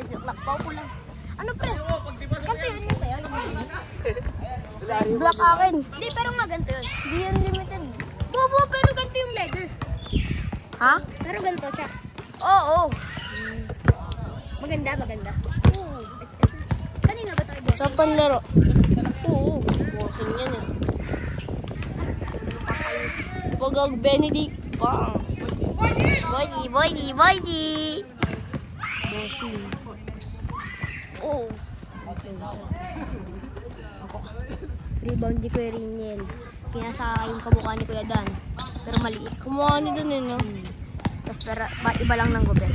Joke lang. Paupo lang. Ano pre? Ganito yun yung sa'yo? Black akin. Hindi, pero nga ganito yun. Hindi yan limited. Bobo, pero ganito yung leather. Ha? Pero ganito siya. Oo. Maganda. Oo. Kanina ba tayo? Sa panlaro. Oo. Bossing yan eh. Pagag Benedict pa. Boydi. Bossing. Oh. Rebound ni Kuya Riniel. Sinasaka yung kamukha ni Kuya Dan. Pero maliit. Kamukha ni Dan eh, no? Tapos pero iba lang ng gobe.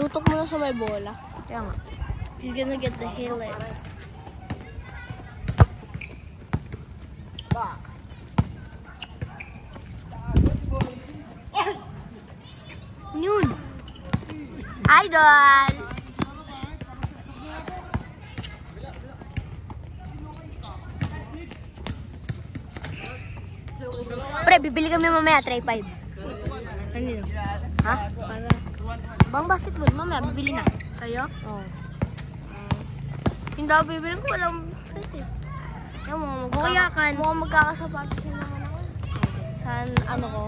Tutok mo na sa may bola. Kaya nga. He's gonna get the highlights. Yun. Idol. Pre, bibili kami mamaya, try 5. Ano yun? Ha? Para. Bang basketball, mamaya, bibili na. Kayo? Oo. Hindi ako bibili ko, walang price eh. Bukayakan. Mukhang magkakasapatos yung naman ako. Saan, ano ko?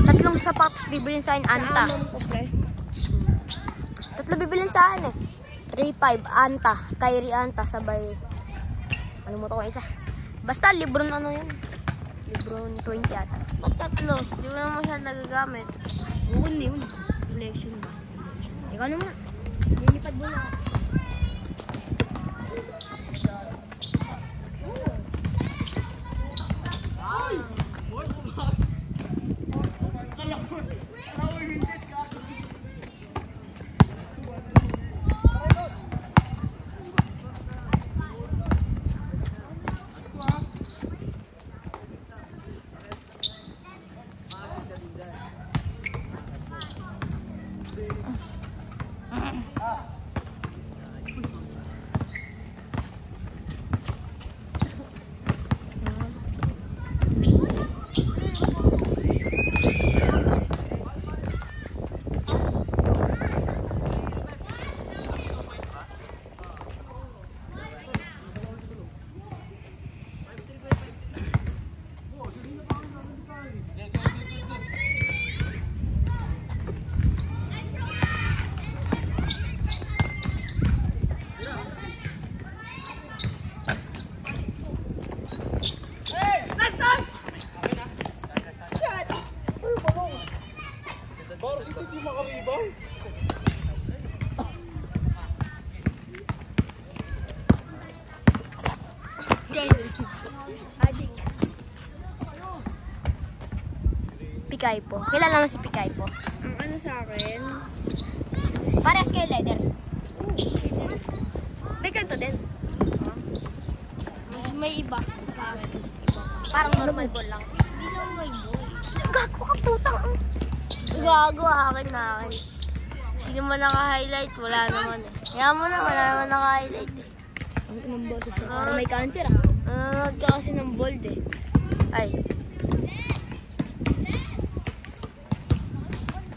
Tatlong sapatos bibilin sa akin, Anta. Amam ko, pre. Tatlo bibilin sa akin eh. 3-5, Anta. Kyrie Anta, sabay. Ano mo to ko isa? Basta, Lebron ano yun? Lebron 20 ata. Ba't tatlo? Di mo naman siya nagagamit. Oo, hindi yun. Collection ba? Ikaw naman. Nilipad mo na. Adik. Pikay po. Kilala mo si Pikay po. Ang ano sa akin? Pares kayo leather. May ganito din. May iba. Parang normal ball lang. Hindi lang may ball. Gago ka putang. Gago, akin na akin. Sige mo naka-highlight, wala naman eh. Kaya mo na, wala naman naka-highlight eh. Ang inang boses na parang may cancer ah. Nanonood ka kasi ng bold eh. Ay.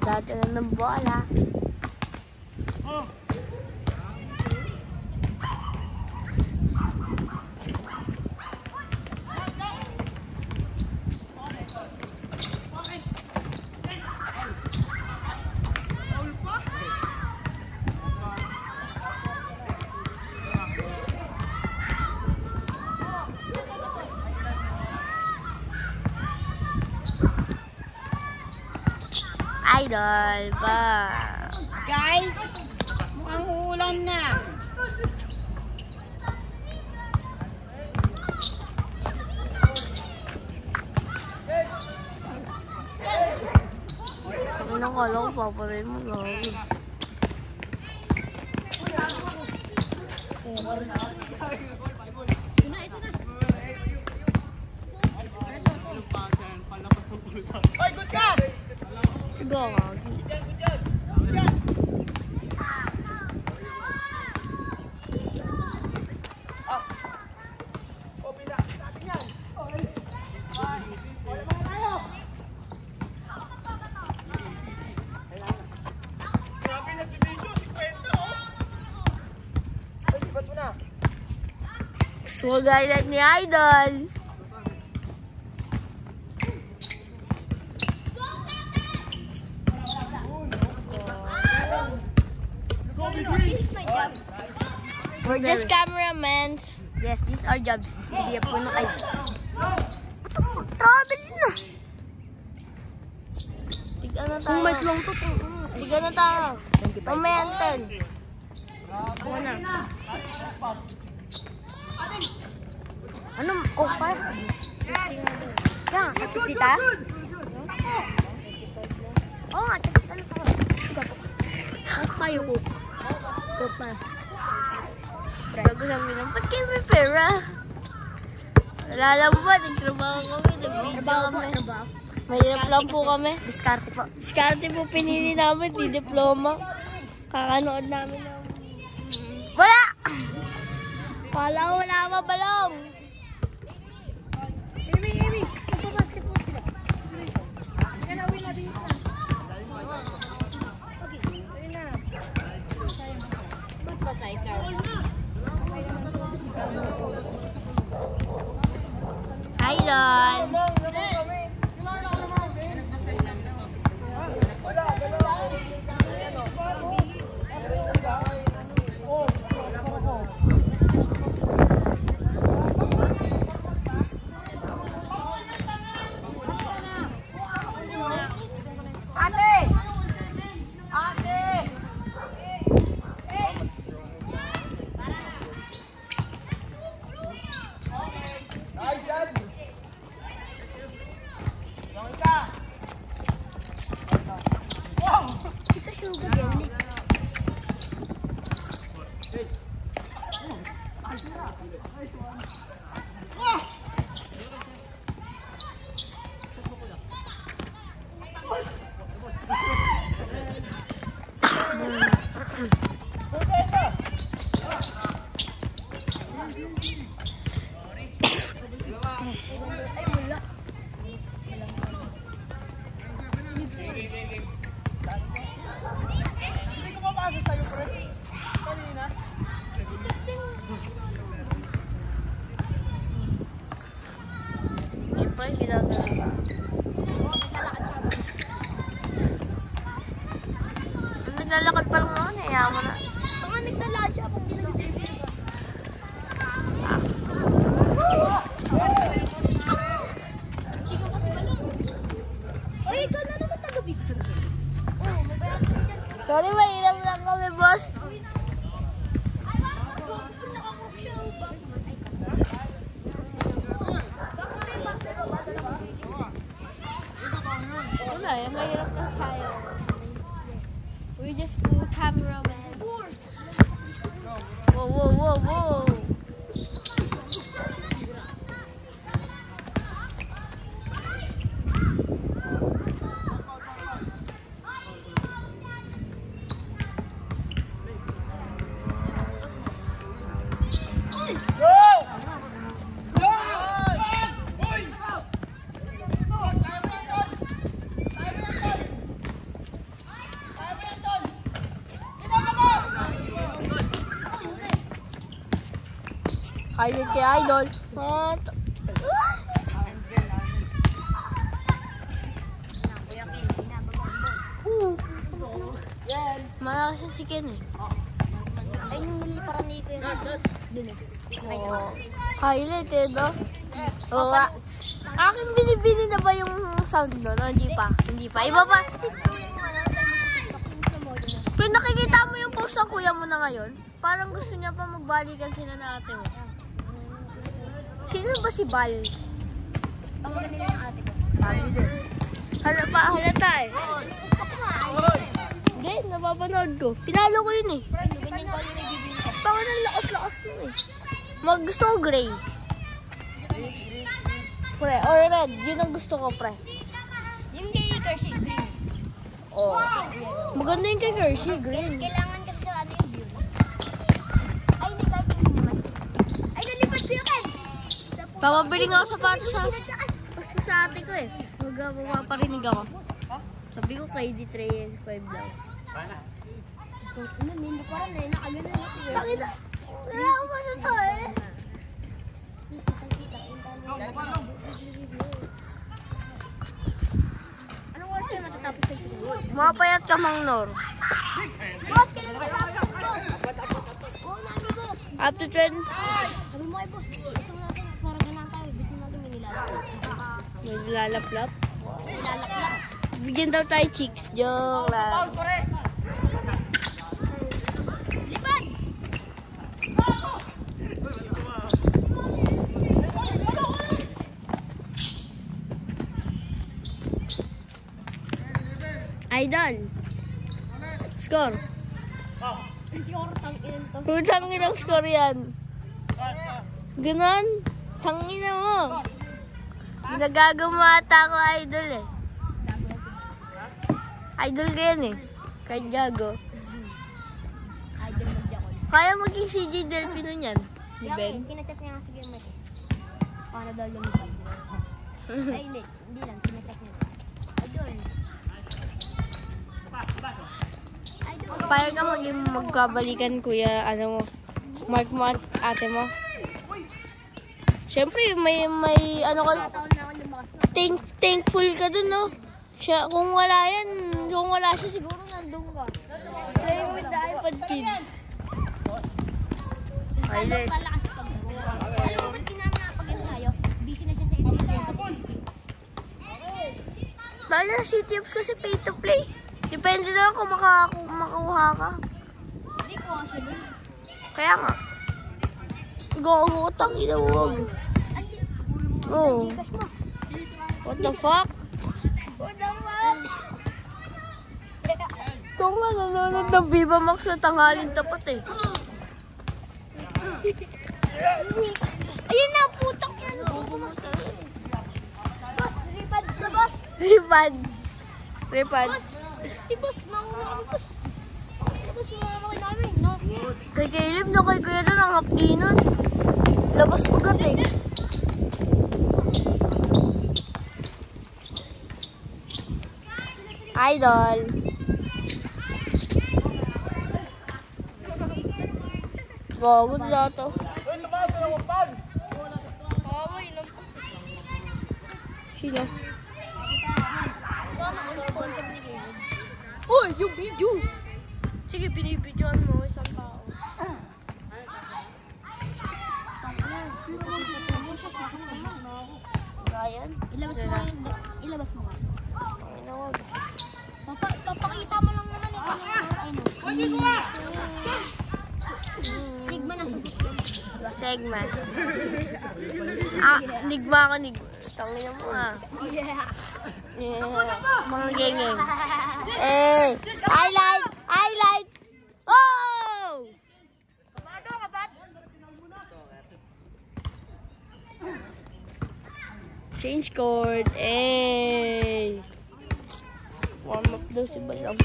Dati na ng bola. Idol ba? Guys, mukhang Kala ko paparay mo lang. Gusto highlight ni Idol. We're just cameramen. Yes, these are jobs. Hindi po na kayo. What the fuck? Travel na. Tiga na tayo. Kung may lang to. Tiga na tayo. 25. Mamaya 10. Ako na. Ano? Coke pa? Yeah. Tita? Oo nga. Tita na pa. Coke kayo, Coke. Coke pa. Bago sabi lang, ba't kayo may pera? Alala mo ba, nagtrabaho kami, nag-video kami. Mahirap lang po kami. Diskarte po. Diskarte po pinili namin, di diploma. Kakanood namin ng... Wala! Kala ko wala ka balong. Amy, magpa-basketball sila. Yan na, uwi na, bilis na. Okay, uwi na. Magpasay ka. Hi, Don. Naglalakad pa lang ako, naiya mo na. Mga naglalakad siya pag ginag-drive. Ikaw kasi balong. Oy, ikaw na naman taga-Victor. Oo, mabayaran ka dyan. Sorry, mahirap lang kami, boss. Wala, yung mahirap lang tayo. We're just two cameramen. Whoa, whoa, whoa, whoa. Highlight kay Idol. Malakas yung si Ken eh. Ay, yung niliparan ni Iko yung dun eh. Oh. Highlight eh, no? Oo nga. Akin binibini na ba yung sound doon? No? Hindi pa. Hindi pa. Iba pa. Pero nakikita mo yung post ng kuya mo na ngayon? Parang gusto niya pa magbalikan sila na ate mo. Sino ba si Bal? Tawagan nila yung ate ko. Sabi din. Halata eh. Stop nga. Hindi, napapanood ko. Pinalo ko yun eh. Ganyan ko yung nagibili ko. Baka ng lakas-lakas nun eh. Gusto ko gray. Pre, or red. Yun ang gusto ko, pre. Yung kay Kershey, green. Oh. Maganda yung kay Hershey, green. Kailangan kasi sa ano yung view. Ay, hindi kahit hindi naman. Ay, nalipad ko yun, Ken. Papabili nga ako sapatos sa... Basta sa ate ko eh. Mapaparinig ako. Sabi ko kay D3 5 lang. Ano, hindi pa rin eh. Nakagano na. Pakita. Wala ako pa sa to eh. Anong oras kayo matatapos sa school? Mapayat ka, Mang Nor. Boss, kailan matatapos, boss? Oo, namin, boss. Up to 10. Sabi mo kay boss. Gusto mo natin, parang ganaan tayo. Gusto natin may nilalaplap. May lalaplap. Nilalaplap. Bigyan daw tayo chicks. Joke lang. Lipad! Idol. Score. Siguro tang-inan to. Putang inang score yan. Ganon. Tangina mo. Nagagumata ako, idol eh. Idol ko yan eh. Kahit gago. Idol mag-jakol. Kaya maging CJ Delfino niyan. Ni Ben. Kinachat niya nga sa game eh. Paano daw lumipad? Ay, hindi. Hindi lang. Kinachat niya. Idol. Idol. Payag ka maging magkabalikan, kuya, ano mo, mark mo at ate mo. Siyempre, may ano ka, Taon na ako lumakas na. thankful ka dun, no? Siya, kung wala siya, siguro nandun ka. Playing with the iPad kids. Tama pala kasi pag alam mo, ba't di namin nakapag-ensayo? Busy na siya sa internet. Lalo na City Ops kasi pay to play. Depende na lang kung makuha ka. Hindi ko siya dun. Kaya nga. Gagutang inawag. Oh. Cash mo. What the fuck? What the fuck? Ito nga, nanonood ng Viva Max na tanghalin tapat eh. Ayun na, putak na. Boss, ripad na, boss. Ripad. Boss, di boss, nauna kami, boss. Boss, mamamakay namin, no? Kay Caleb na kay Kuya doon ang haptinan. Labas ugat eh. Idol. Bagod na to. Sino? Sana ang sponsor ni Caleb. Uy, yung video! Sige, binibidyoan mo isang tao. Ryan? Ilabas mo nga yun. Ilabas mo nga. Inawag. Papakita mo lang naman ito. Ano? Sigma na sagot yun. Segment. Ah, nigma ka, nigma. Tangina mo ah. Yeah. Yeah. Mga gengeng. Eh, highlight! Highlight! Oh! Change chord. Eh. Warm up daw si Balang.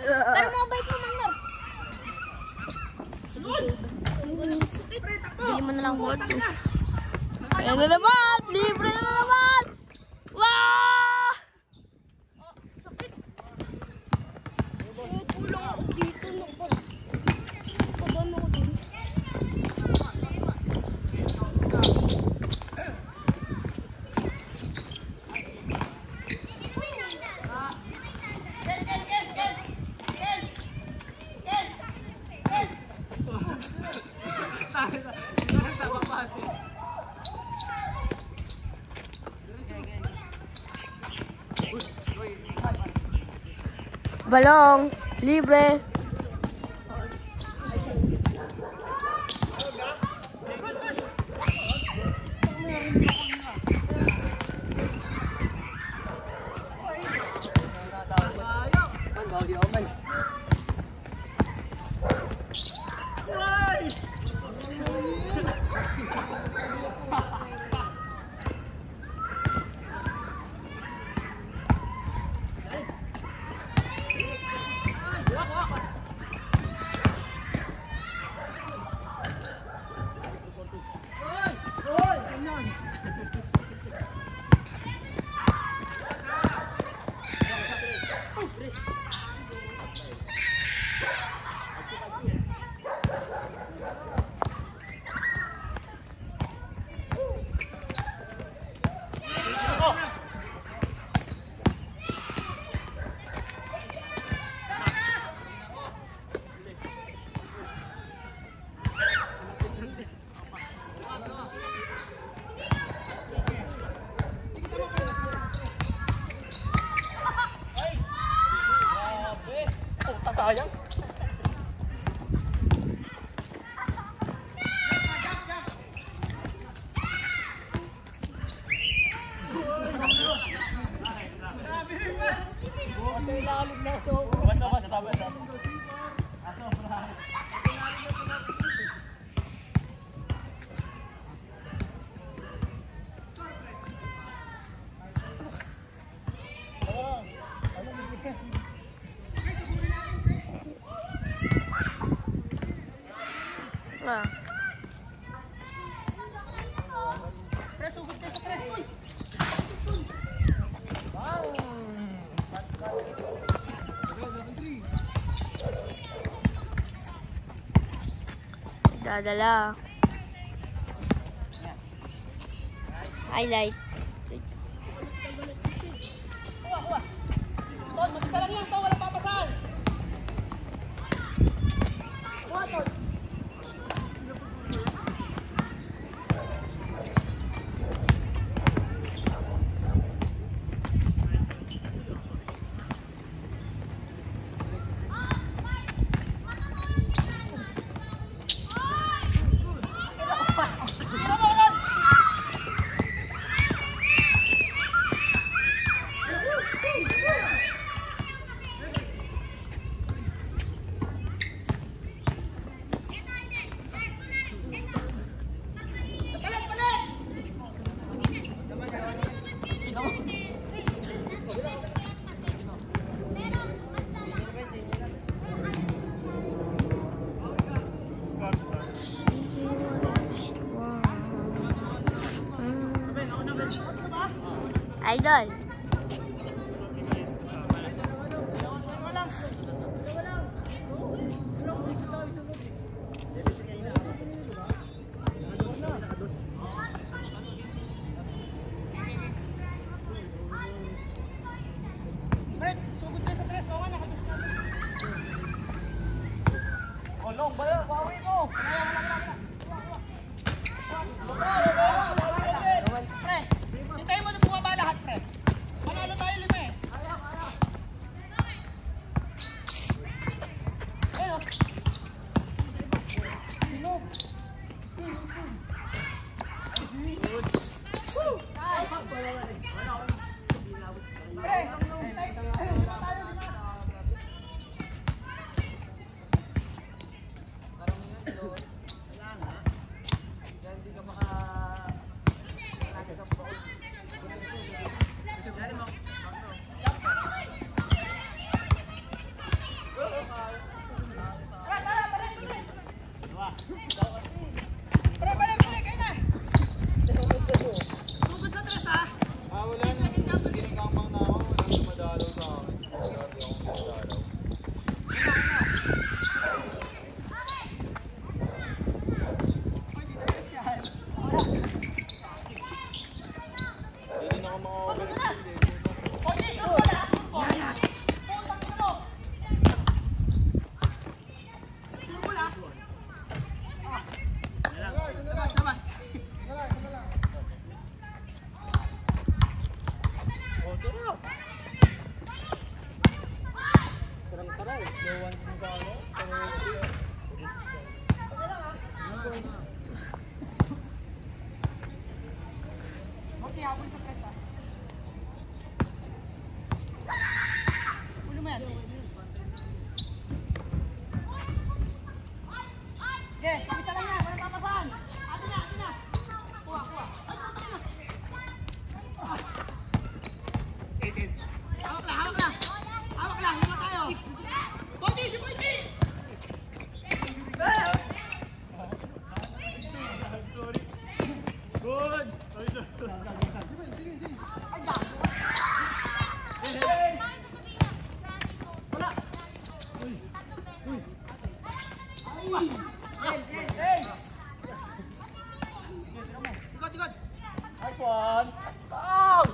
Pero mabait naman na. Bili mo na lang gold. Ayan na naman! Libre na naman! Wow! Kulang ako dito. Pagano ko dito. Balong, libre. Sayang. Ah. Dadala. Highlight. Ton, mag-isa lang yan. Ton, walang papasan. Idol. Brett, sugod kayo sa tres. Oo nga, nakatus na. Oh, long, bawi mo. Pre, hintayin mo na bumaba lahat, pre. Manalo tayo 5 eh. Ayun. Sinog. Pre, Good. Nice one. Bang!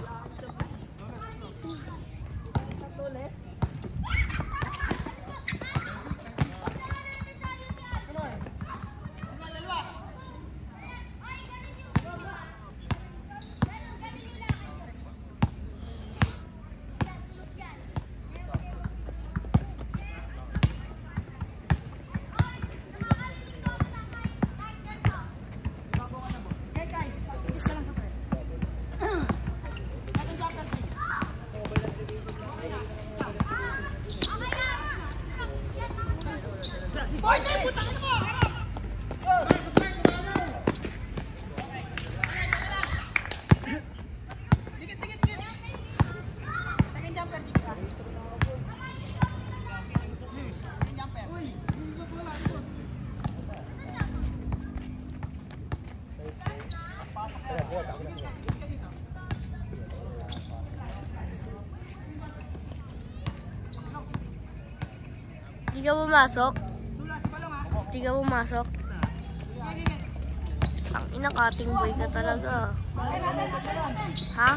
Boy, tayo puta ka mo! Dikit. Second jumper, dikit. Second jumper. Di ka pumasok? Di ka pumasok? Ang ina, cutting boy ka talaga. Ha?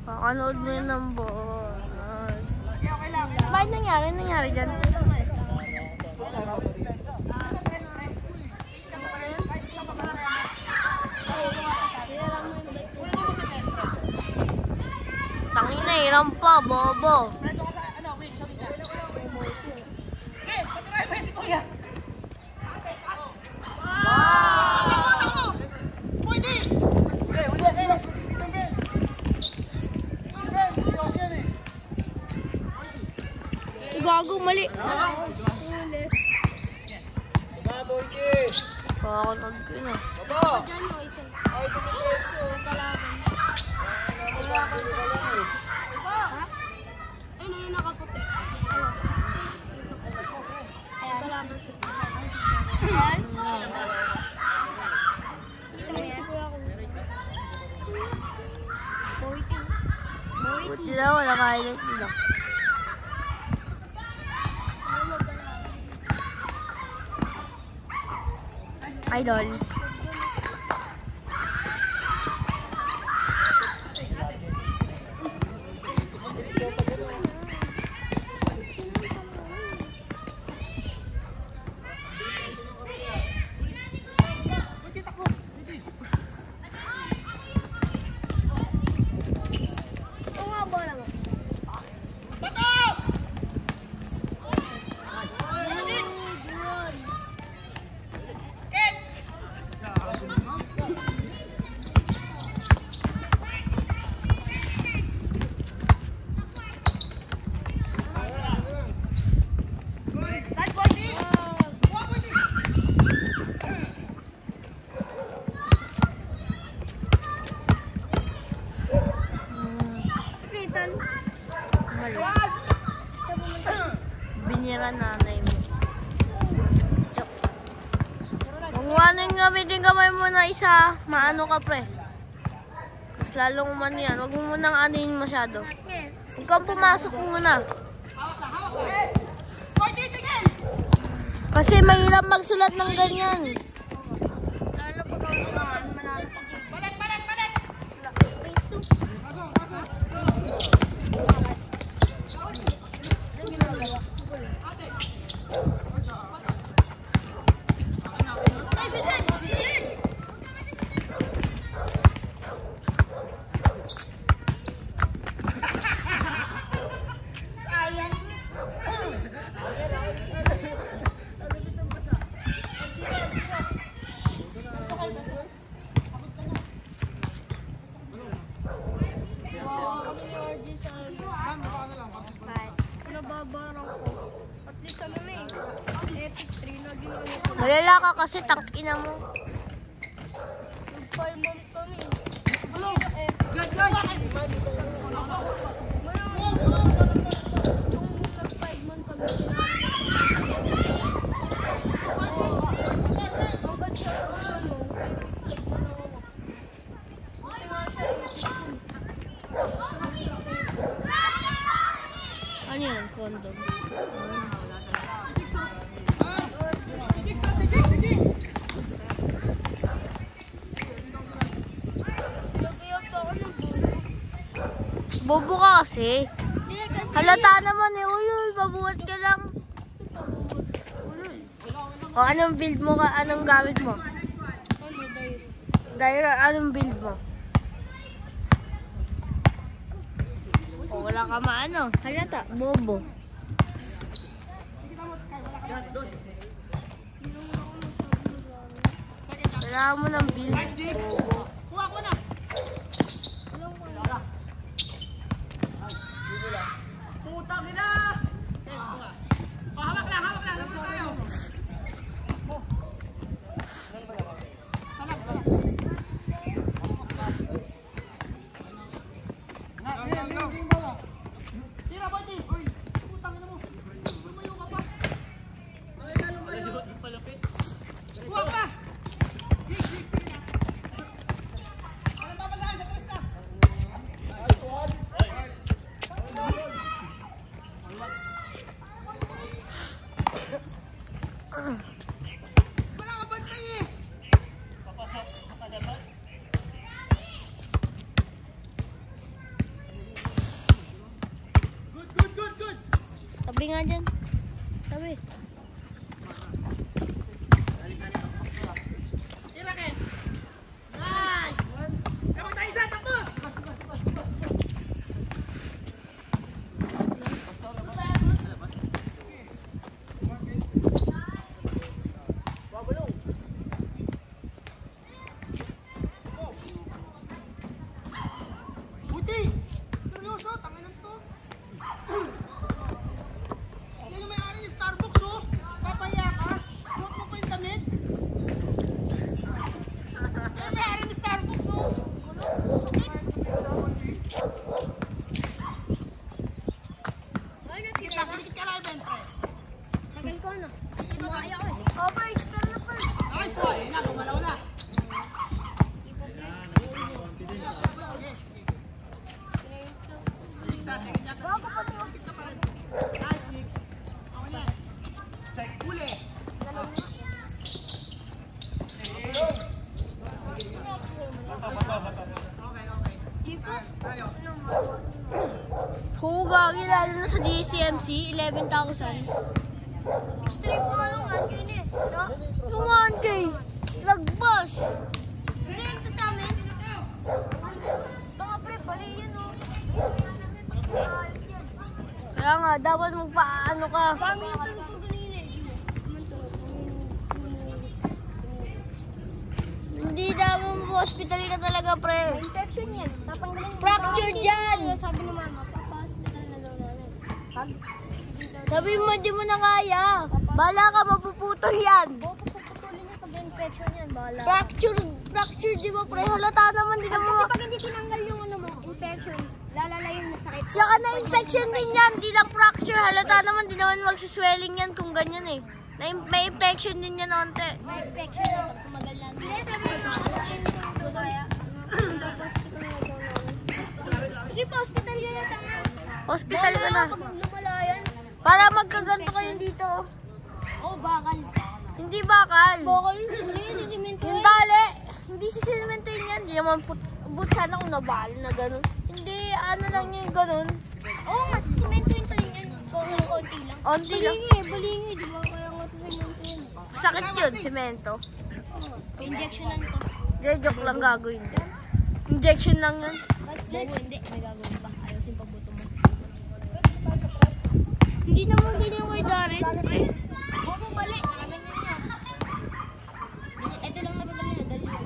Kakanood mo yun ng buo. Bakit nangyari? Nangyari dyan? Tangina, hiram pa, bobo. Gago, mali. Kakanood ko na. Ayun yung nakaputi. Ayun. Kalaban siya. Buti daw, wala ka-highlight nila. Idol. Binira nanay mo. Kung waning gamitin kamay mo na isa, maano ka pre. Mas lalong man yan. Huwag mo munang anin masyado. Huwag kang pumasok muna. Kasi mahirap magsulat ng ganyan. Malala ka kasi tangkina mo. Ano yan? Condom. Bobo ka kasi. Halata naman eh. Ulul, babuhat ka lang. O anong build mo ka? Anong gamit mo? Daira, anong build mo? O wala ka maano. Halata, bobo. Kailangan mo ng build. Bobo. Kuha ko na. Putang ina! Hawak lang, hawak lang. Hawak tayo. Tira, Boy! Putang ina mo. Lumayo ka pa. Kuha pa! Ano ba basahin sa tres na? Wala ka bantay eh! Papasok, makalabas. Good! Tabi nga dyan. Tabi. Tira, Ken! Nice! Ewan tayo isa, takbo! Buti! Seryoso, tanginan to. Yan yung may-ari ng Starbucks, oh. Papaya ka. Suot mo pa yung damit. Yan yung may-ari ng Starbucks, oh. Dikit ka lang, Ben, pre. Tagal ko ano. Kumaya ko eh. Overextend na pa. Nice one. Yan na, gumalaw na. Bago pa mo. Check, huli. Iko. Hugagi lalo na sa DCMC, 11,000. Straight mo nga lang 1K na eh. No? Yung 1K, lagbas. Hindi, ito sa amin. Ito nga pre, bali yan oh. Ayos yan. Kaya nga, dapat magpaano ka. Kami yung tulog ko kanina eh. Hindi dapat hospital ka talaga, pre. Infection yan. Tatanggalin mo. Fracture dyan. Sabi ni mama, papa-hospital na daw namin. Pag? Sabi mo, di mo na kaya. Bala ka, mapuputol yan. Oo, pagpuputulin niya pag infection yan. Bahala. Fracture, di ba, pre? Halata naman, di Kasi naman. pag hindi tinanggal yung ano mo, infection, lalala yung sakit. Siya ka na infection din yan, di lang fracture. Halata naman, di naman magsiswelling yan kung ganyan eh. May infection din yan, onte. May infection na pag tumagal na. Hindi, sabi mo, sige pa, hospital ka yata nga. Hospital ka na. Pag lumala yan. Para magkaganto kayo dito. Oo, bakal. Hindi bakal. Bakal? Ano yun, sisimento Yung yun? tali. Hindi si Silmento yun yan. Hindi naman but sana kung nabal na ganun. Hindi, ano lang yung ganun. Oo nga, sisimento yun pala yan. Konti lang. Onti lang. Balingi, di ba? Kaya nga sisimento yun. Sakit yun, semento. Injectionan to. Hindi, joke lang gagawin din. Injection lang yan. Bobo, hindi. May gagawin pa. Ayusin pa buto mo. Hindi naman ganyan kay Darren, pre. Bobo, mali. Nakaganyan niya. Ito lang nagagala niya. Dali yun.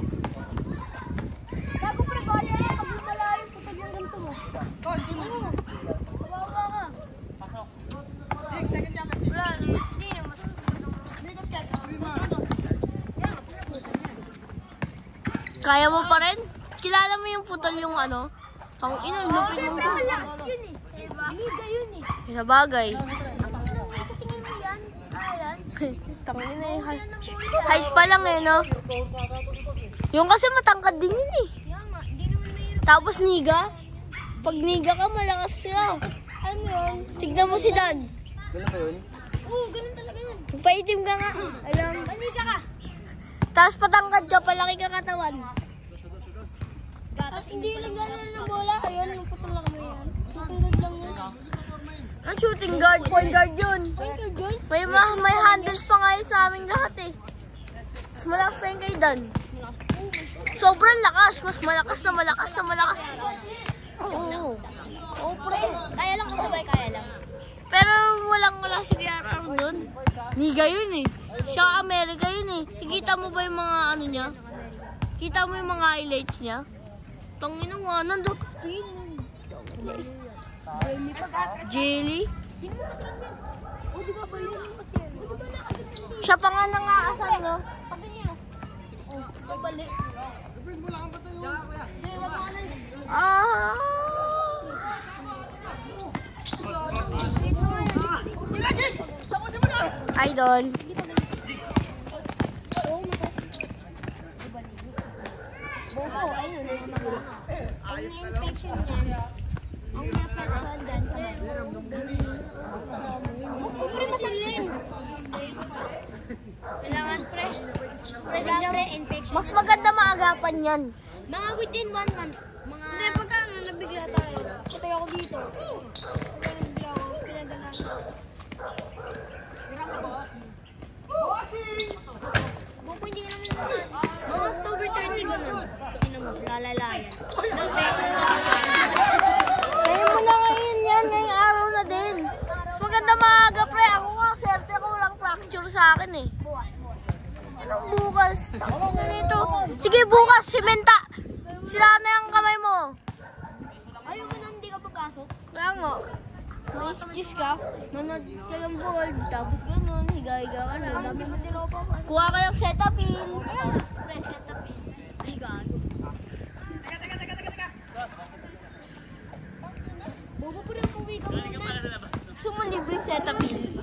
Gago, pre. Bali yan. Pag lumala yung putag yung ganito mo. Oo. Kawawa ka. Pasok. Second jump. Wala na. Hindi naman. Kaya mo pa rin? Kilala mo yung putol yung ano? Ang inulupin mo. Malakas yun eh. Liga yun eh. Sa bagay. Sa tingin mo yan? Yan. Tangin na yung height. Yan ang bola. Height pa lang eh, no? Yung kasi matangkad din yun eh. Yan nga. Di naman mahirap. Tapos niga. Pag niga ka, malakas siya. Alam mo yun? Tignan mo si Dan. Oo, ganun talaga yun. Paitim ka nga. Alam. Maniga ka. Tapos patangkad ka, palaki ka katawan. Tapos hindi yun naglalala ng bola. Ayun, nagputol lang kami yan. Shooting guard lang yun. Ang shooting guard, point guard yun. Point guard yun? May handles pa nga yun sa aming lahat eh. Mas malakas pa yun kay Dan. Sobrang lakas. Mas malakas na malakas na malakas. Oo. Oo, pre. Kaya lang kasabay, kaya lang. Pero wala si KRR doon. Niga yun eh. Siya Amerika yun eh. Kikita mo ba yung mga ano niya? Kita mo yung mga highlights niya? Tangin ng wanan daw. Jelly? O, di ba bali rin kasi yan? Di ba nakasabay? Siya pa nga nangaasar, no? Pag ganyan. O, babali. Ah! Idol. Oo, Bobo, ayun, namamagano. Ang na-infection niyan, ang napatsan dyan, Bobo, pre, masilin. Kailangan pre. Pre, infection. Mas maganda maagapan yan. Mga within 1 month. Hindi, pagka nabigla tayo. Patay ako dito. Pagka nabigla ako, pinadala ko. Bobo, hindi ka naman naman. Mga October 30 ganun. Hindi mo, lalalayan. No, pre. Ngayon mo na ngayon yan. Ngayong araw na din. Mas maganda maaga pre. Ako nga, swerte ko walang fracture sa akin eh. Bukas. Anong bukas? Ano na nito? Sige, bukas, simenta. Sira na yung kamay mo. Ayaw mo na hindi ka papasok? Kaya nga, may skis ka, nanood ka ng ball, tapos gano'n, higa-higa ka na. Ang dami mo din ako papasok. Kuha ka ng setupin. Pre, setupin. Ay, gago. Bobo po rin ang uwi ka muna. Gusto mo libreng setupin?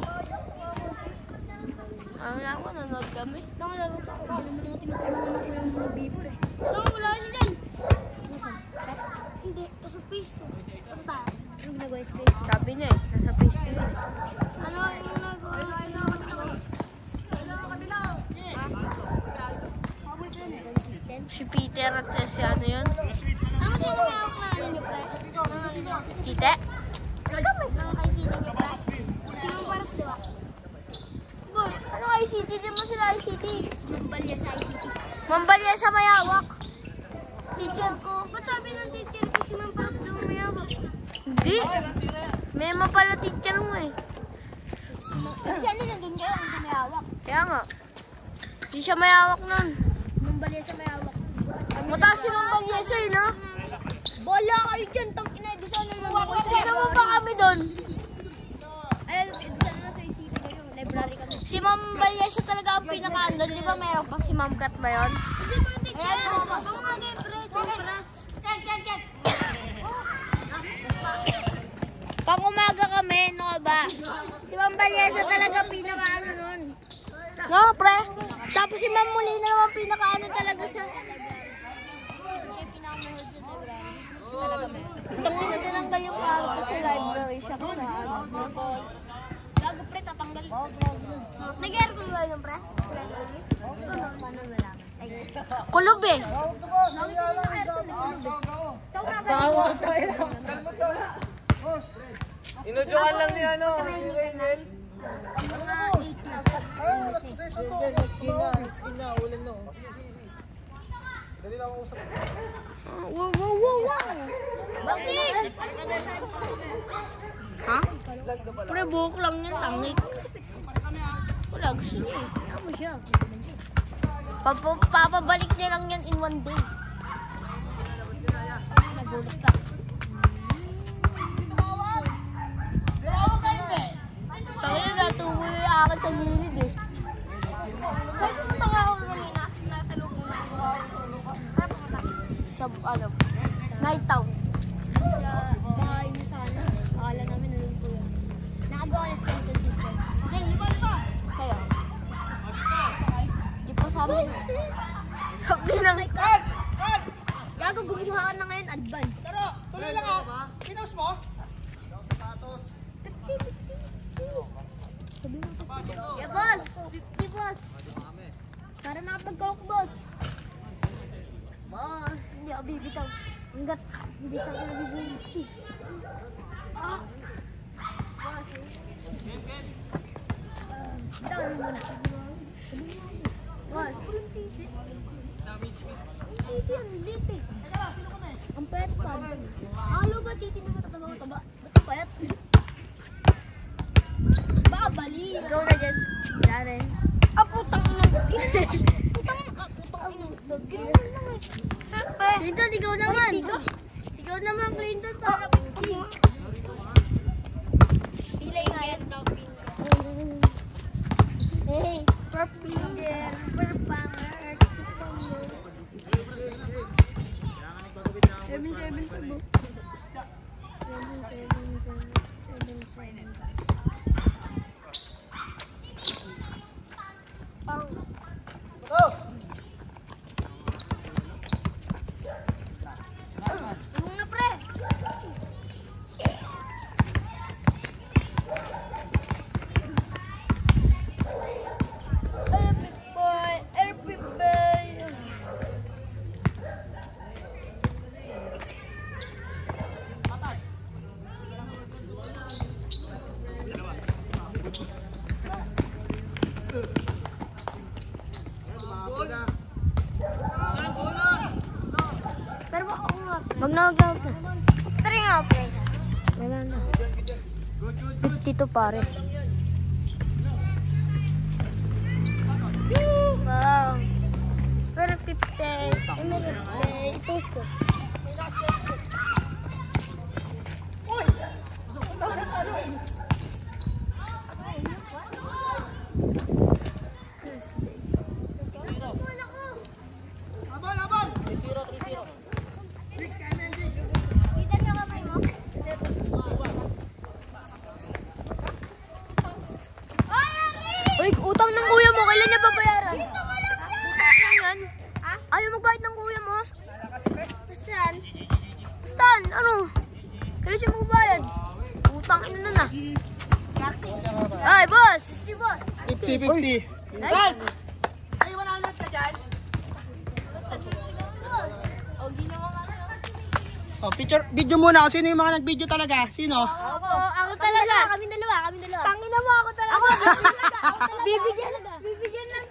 Ano na ako, nanood kami. Nakalaro pa ako. Hindi naman tinutulungan ko yung mga bibor eh. Wala si Dan. Nasaan? Hindi. Nasa face to. Ano tayo? Ano ginagawa sa face to? Sabi niya eh, nasa face to yun. Ano yung ginagawa? Consistent. Si Peter at si ano yun? Ano sino may hawak na ano niyo, pre? Ang ano niyo? Tite? Ang ICT niyo, pre? Sino paras, di ba? Boy, Ano ICT? Di mo sila ICT. magbalya sa ICT. Mambalya sa mayawak. Teacher ko. Ba't sabi ng teacher ko si Ma'am Paras daw may hawak? Hindi. Mema pala teacher mo eh. Kasi ano nandun kayo kung siya may hawak? Kaya nga. Hindi siya mayawak nun. Mambalya sa may hawak. Mataas si Mambalya sa'yo, no? Bola kayo dyan, tangina. Di sana lang ako sa Tignan mo pa kami doon. Ayun, di sana nasa ICT kayo. Library kami. Si Ma'am Balyesa talaga ang pinaka-andon. Di ba meron pa si Ma'am Kat ba yun? Hindi ko yung teacher. Baka nga kayo, pre. Sa Paras. Pang umaga kami, no ka ba? Si Ma'am Balyesa talaga pinaka-ano nun. No, pre? Tapos si Ma'am Molina naman pinaka-ano talaga sa... Siya yung pinakamahal sa library. Talaga meron. Tangin na tinanggal yung palo ko sa library siya sa ano. Gago, pre, tatanggal. Nag-aircon ba yun, pre? Paano malaman? Kulob eh. Inudyokan lang niya, ano? Wow, wow, wow, wow. Bakit? Ha? Pre, buhok lang yan, tangik. Wala, gusto niya eh. Ako siya. Papabalik niya lang yan in one day. Nagulat ka. Tangin na, natubo yung akin sa gilid eh. Saan pumunta ka ako kanina? Natalog mo na ako. ano, Night Town. Sa bahay niya sana. Akala namin nalun po yan. Nakagawa na skeleton system. Okay, lima. Kaya, di pa sa amin. Sabi ng, Gago, gumawa ka na ngayon advance. Pero, tuloy lang ha. Pinos mo? Yeah, boss! 50, boss! Para nakapag-coke, boss! Boss, hindi ako bibitaw. Hanggat hindi sa akin nabibigay. Ah! Boss, bitaw mo muna. Boss! Titi yan, titi. Ang payat pa. Halo ba titi na mataba? Ba't payat? Baka bali. ikaw na dyan. Yaren. Ah, putang ina. Putang ina. Putang ina. Clinton, ikaw naman. Tiga? Ikaw naman, Clinton. Para Pilay nga yan. Hey, per finger, per banger, 7-7. Ano na, pre? Every boy. Pero ako nga. Wag na. Tari nga, pre. Maganda. 52 pare. Wow. Pero 50. Meron 50. I-post ko. Laban! Kita niyo kamay mo? Ay, Ari! Uy, utang ng kuya mo. Kailan niya babayaran? Dito mo lang Ano yan? Ha? Ayaw magbayad ng kuya mo? Saan? Stan, ano? Kailan siya magbayad? Utang ina na na. Taxi. Ay, boss! Si boss. 50-50. Ay, Ay, 100 ka dyan. O, ginawa ka na. Oh, video muna. Sino yung mga nag-video talaga? Sino? Ako, ako talaga. Kami dalawa. Tangina mo ako talaga. Ako talaga. Bibigyan lang